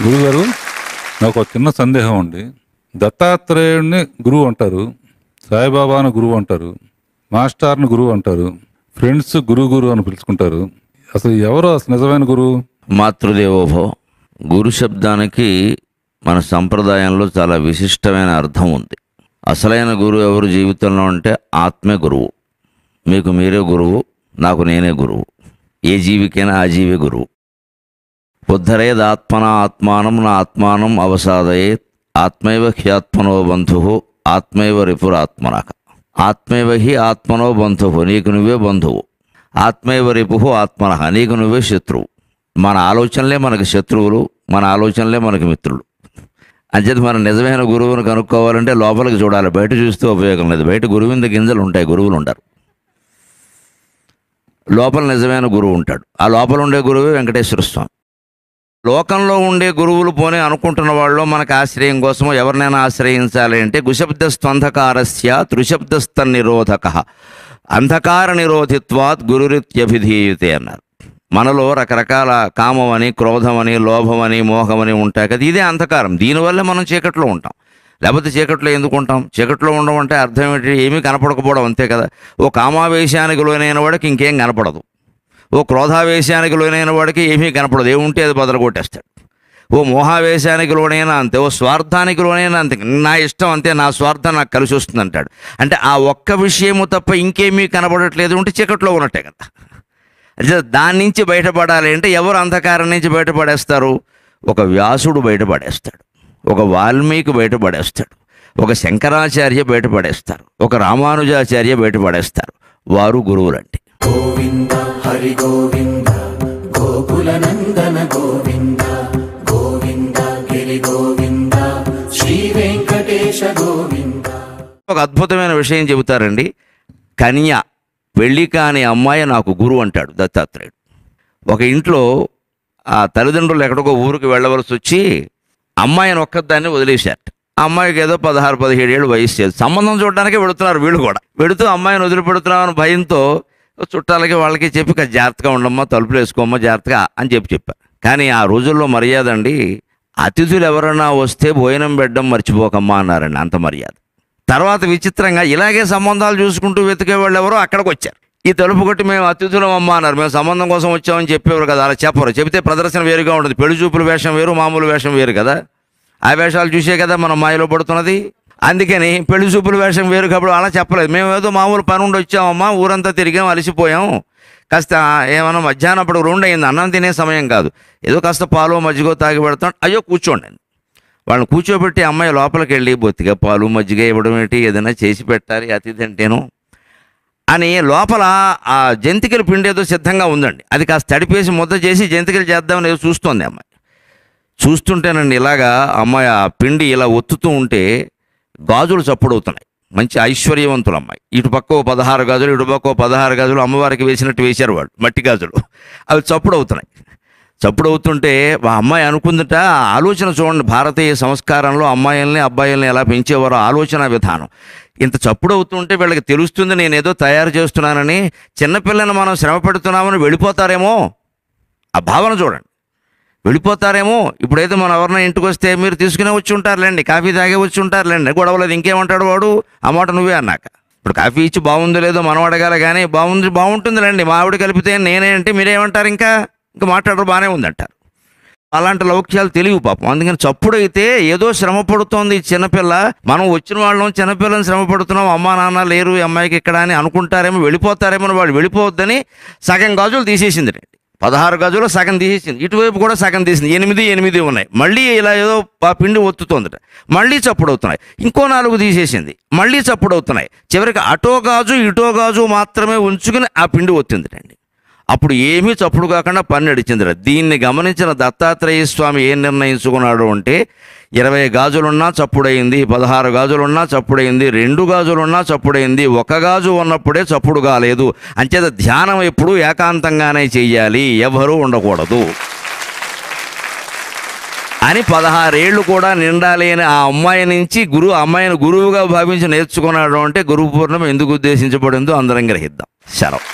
గురుగారు, నాకు ఒక చిన్న సందేహం అండి. దత్తాత్రేయుడిని గురువు అంటారు, సాయిబాబాను గురువు అంటారు, మాస్టర్ని గురువు అంటారు, ఫ్రెండ్స్ గురు అని పిలుచుకుంటారు. అసలు ఎవరు అసలు నిజమైన గురువు? మాతృదేవోభవ. గురు శబ్దానికి మన సంప్రదాయంలో చాలా విశిష్టమైన అర్థం ఉంది. అసలైన గురువు ఎవరు జీవితంలో అంటే ఆత్మే గురువు. మీకు మీరే గురువు, నాకు నేనే గురువు. ఏ జీవికైనా ఆ జీవే గురువు. ఉద్ధరేదాత్మన ఆత్మానం నా ఆత్మానం అవసాదయేత్ ఆత్మైవ హ్యాత్మనో బంధు ఆత్మైవ రిపురాత్మనః. ఆత్మైవ హి ఆత్మనో బంధు, నీకు నువ్వే బంధువు. ఆత్మైవ రిపు ఆత్మనః, నీకు నువ్వే శత్రువు. మన ఆలోచనలే మనకు శత్రువులు, మన ఆలోచనలే మనకు మిత్రులు. అంచేత మనం నిజమైన గురువును కనుక్కోవాలంటే లోపలికి చూడాలి, బయట చూస్తే ఉపయోగం లేదు. బయట గురువింద గింజలు ఉంటాయి, గురువులు ఉండరు. లోపల నిజమైన గురువు ఉంటాడు. ఆ లోపల ఉండే గురువే వెంకటేశ్వర స్వామి. లోకంలో ఉండే గురువులు పోనీ అనుకుంటున్న వాళ్ళు మనకు ఆశ్రయం కోసం ఎవరినైనా ఆశ్రయించాలి అంటే గుశబ్దస్త్వంధకారస్య త్రిశబ్దస్తన్నిరోధక అంధకార నిరోధిత్వాత్ గురురిత్యభిధీయతే అన్నారు. మనలో రకరకాల కామమని, క్రోధమని, లోభమని, మోహమని ఉంటాయి కదా, ఇదే అంధకారం. దీనివల్ల మనం చీకట్లో ఉంటాం. లేకపోతే చీకట్లో ఎందుకు ఉంటాం? చీకట్లో ఉండడం అంటే అర్థం ఏంటి? ఏమీ కనపడకపోవడం, అంతే కదా. ఓ కామావేశానికి లోనైన వాడికి ఇంకేం కనపడదు. ఓ క్రోధావేశానికి లోనైన వాడికి ఏమీ కనపడదు. ఏముంటే అది బదలగొట్టేస్తాడు. ఓ మోహావేశానికి లోనైనా అంతే, ఓ స్వార్థానికి లోనైనా అంతే. నా ఇష్టం అంతే, నా స్వార్థం నాకు కలిసి వస్తుంది అంటాడు. అంటే ఆ ఒక్క విషయము తప్ప ఇంకేమీ కనపడట్లేదు అంటే చీకట్లో ఉన్నట్టే కదా. అంటే దాని నుంచి బయటపడాలి అంటే ఎవరు అంధకారం నుంచి బయటపడేస్తారు? ఒక వ్యాసుడు బయటపడేస్తాడు, ఒక వాల్మీకి బయటపడేస్తాడు, ఒక శంకరాచార్య బయటపడేస్తారు, ఒక రామానుజాచార్య బయటపడేస్తారు. వారు గురువులంటే. గోవింద హరి గోవింద గోకుల నందన గోవింద గోవింద గిరి గోవింద శ్రీ వెంకటేశ గోవింద. ఒక అద్భుతమైన విషయం చెబుతారండి. కన్య, పెళ్లి కాని అమ్మాయి నాకు గురువు అంటాడు దత్తాత్రేయుడు. ఒక ఇంట్లో ఆ తల్లిదండ్రులు ఎక్కడికో ఊరికి వెళ్ళవలసి వచ్చి అమ్మాయిని ఒక్కదాన్ని వదిలేశారు. ఆ అమ్మాయికి ఏదో 16-17 ఏళ్ళు వయసు చేసి సంబంధం చూడడానికే వెళుతున్నారు. వీళ్ళు కూడా వెళుతూ అమ్మాయిని వదిలిపెడుతున్నామని భయంతో చుట్టాలకి వాళ్ళకి చెప్పి జాగ్రత్తగా ఉండమ్మా, తలుపులు వేసుకోమ్మా జాగ్రత్తగా అని చెప్పారు. కానీ ఆ రోజుల్లో మర్యాద అండి, అతిథులు ఎవరన్నా వస్తే భోజనం పెట్టడం మర్చిపోకమ్మా అన్నారండి. అంత మర్యాద. తర్వాత విచిత్రంగా ఇలాగే సంబంధాలు చూసుకుంటూ వెతికే వాళ్ళు ఎవరో అక్కడికి వచ్చారు. ఈ తలుపు కొట్టి మేము అతిథులం అమ్మ అన్నారు. మేము సంబంధం కోసం వచ్చామని చెప్పేవారు కదా. అలా చెప్పరు. చెబితే ప్రదర్శన వేరుగా ఉంటుంది. పెళ్లి చూపుల వేషం వేరు, మామూలు వేషం వేరు కదా. ఆ వేషాలు చూసే కదా మనం మాయలో పడుతున్నది. అందుకని పెళ్లి చూపుల వేషం వేరు కాబట్టి అలా చెప్పలేదు. మేము ఏదో మామూలు పని ఉండి వచ్చామమ్మా, ఊరంతా తిరిగాం, అలసిపోయాం, కాస్త ఏమన్నా మధ్యాహ్నప్పుడు 2 అయింది, అన్నం తినే సమయం కాదు, ఏదో కాస్త పాలు మజ్జిగో తాగి పెడతాం. అయ్యో కూర్చోండి. వాళ్ళని కూర్చోబెట్టి అమ్మాయి లోపలికి వెళ్ళి బొత్తిగా పాలు మజ్జిగ ఇవ్వడం ఏంటి, ఏదైనా చేసి పెట్టాలి అతిథి అంటేను అని లోపల ఆ జంతికల పిండి ఏదో సిద్ధంగా ఉందండి. అది కాస్త తడిపేసి ముద్ద చేసి జంతికలు చేద్దామని ఏదో చూస్తోంది అమ్మాయి. చూస్తుంటేనండి ఇలాగా అమ్మాయి ఆ పిండి ఇలా ఒత్తుతూ ఉంటే గాజులు చప్పుడవుతున్నాయి. మంచి ఐశ్వర్యవంతులు అమ్మాయి. ఇటుపక్క 16 గాజులు, ఇటుపక్క 16 గాజులు అమ్మవారికి వేసినట్టు వేశారు వాళ్ళు, మట్టి గాజులు. అవి చప్పుడవుతున్నాయి. చప్పుడవుతుంటే ఆ అమ్మాయి అనుకుందట, ఆలోచన చూడండి, భారతీయ సంస్కారంలో అమ్మాయిల్ని అబ్బాయిల్ని ఎలా పెంచేవారో ఆలోచన విధానం. ఇంత చప్పుడవుతుంటే వీళ్ళకి తెలుస్తుంది నేనేదో తయారు చేస్తున్నానని. చిన్నపిల్లని మనం శ్రమ పెడుతున్నామని వెళ్ళిపోతారేమో, ఆ భావన చూడండి. వెళ్ళిపోతారేమో. ఇప్పుడైతే మనం ఎవరైనా ఇంటికి వస్తే మీరు తీసుకునే వచ్చి ఉంటారులేండి, కాఫీ తాగే వచ్చి ఉంటారులేండి, గొడవలేదు, ఇంకేమంటాడు వాడు ఆ మాట నువ్వే అన్నాక. ఇప్పుడు కాఫీ ఇచ్చి బాగుందో లేదో మనం అడగాలి కానీ బాగుంటుందిలేండి మా ఆవిడ కలిపితే నేనే అంటే మీరేమంటారు? ఇంకా మాట్లాడరు, బాగానే ఉందంటారు. అలాంటి లౌక్యాలు తెలియవు పాపం. అందుకని చప్పుడైతే ఏదో శ్రమ పడుతోంది ఈ చిన్నపిల్ల, మనం వచ్చిన వాళ్ళం చిన్నపిల్లని శ్రమ పడుతున్నాం, అమ్మా నాన్న లేరు ఈ అమ్మాయికి ఇక్కడ అని అనుకుంటారేమో, వెళ్ళిపోతారేమో అని వాళ్ళు వెళ్ళిపోవద్దని సగం గాజులు తీసేసింది. 16 గాజులు సగం తీసేసింది, ఇటువైపు కూడా సగం తీసింది. 8 ఉన్నాయి. మళ్ళీ ఇలా ఏదో పిండి ఒత్తుతోందట, మళ్ళీ చప్పుడవుతున్నాయి. ఇంకో 4 తీసేసింది, మళ్ళీ చప్పుడవుతున్నాయి. చివరికి అటో గాజు ఇటో గాజు మాత్రమే ఉంచుకుని ఆ పిండి ఒత్తిందిటండి. అప్పుడు ఏమీ చప్పుడు కాకుండా పని నడిచిందిట. దీన్ని గమనించిన దత్తాత్రేయ స్వామి ఏం నిర్ణయించుకున్నాడు అంటే 20 గాజులున్నా చప్పుడైంది, 16 గాజులున్నా చప్పుడైంది, 2 గాజులున్నా చప్పుడైంది, 1 గాజు ఉన్నప్పుడే చప్పుడు కాలేదు. అంచేత ధ్యానం ఎప్పుడు ఏకాంతంగానే చెయ్యాలి, ఎవరూ ఉండకూడదు అని 16 ఏళ్ళు కూడా నిండాలి అని ఆ అమ్మాయి నుంచి అమ్మాయిని గురువుగా భావించి నేర్చుకున్నాడు. అంటే గురు పూర్ణిమ ఎందుకు ఉద్దేశించబడిందో అందరం గ్రహిద్దాం. శరం.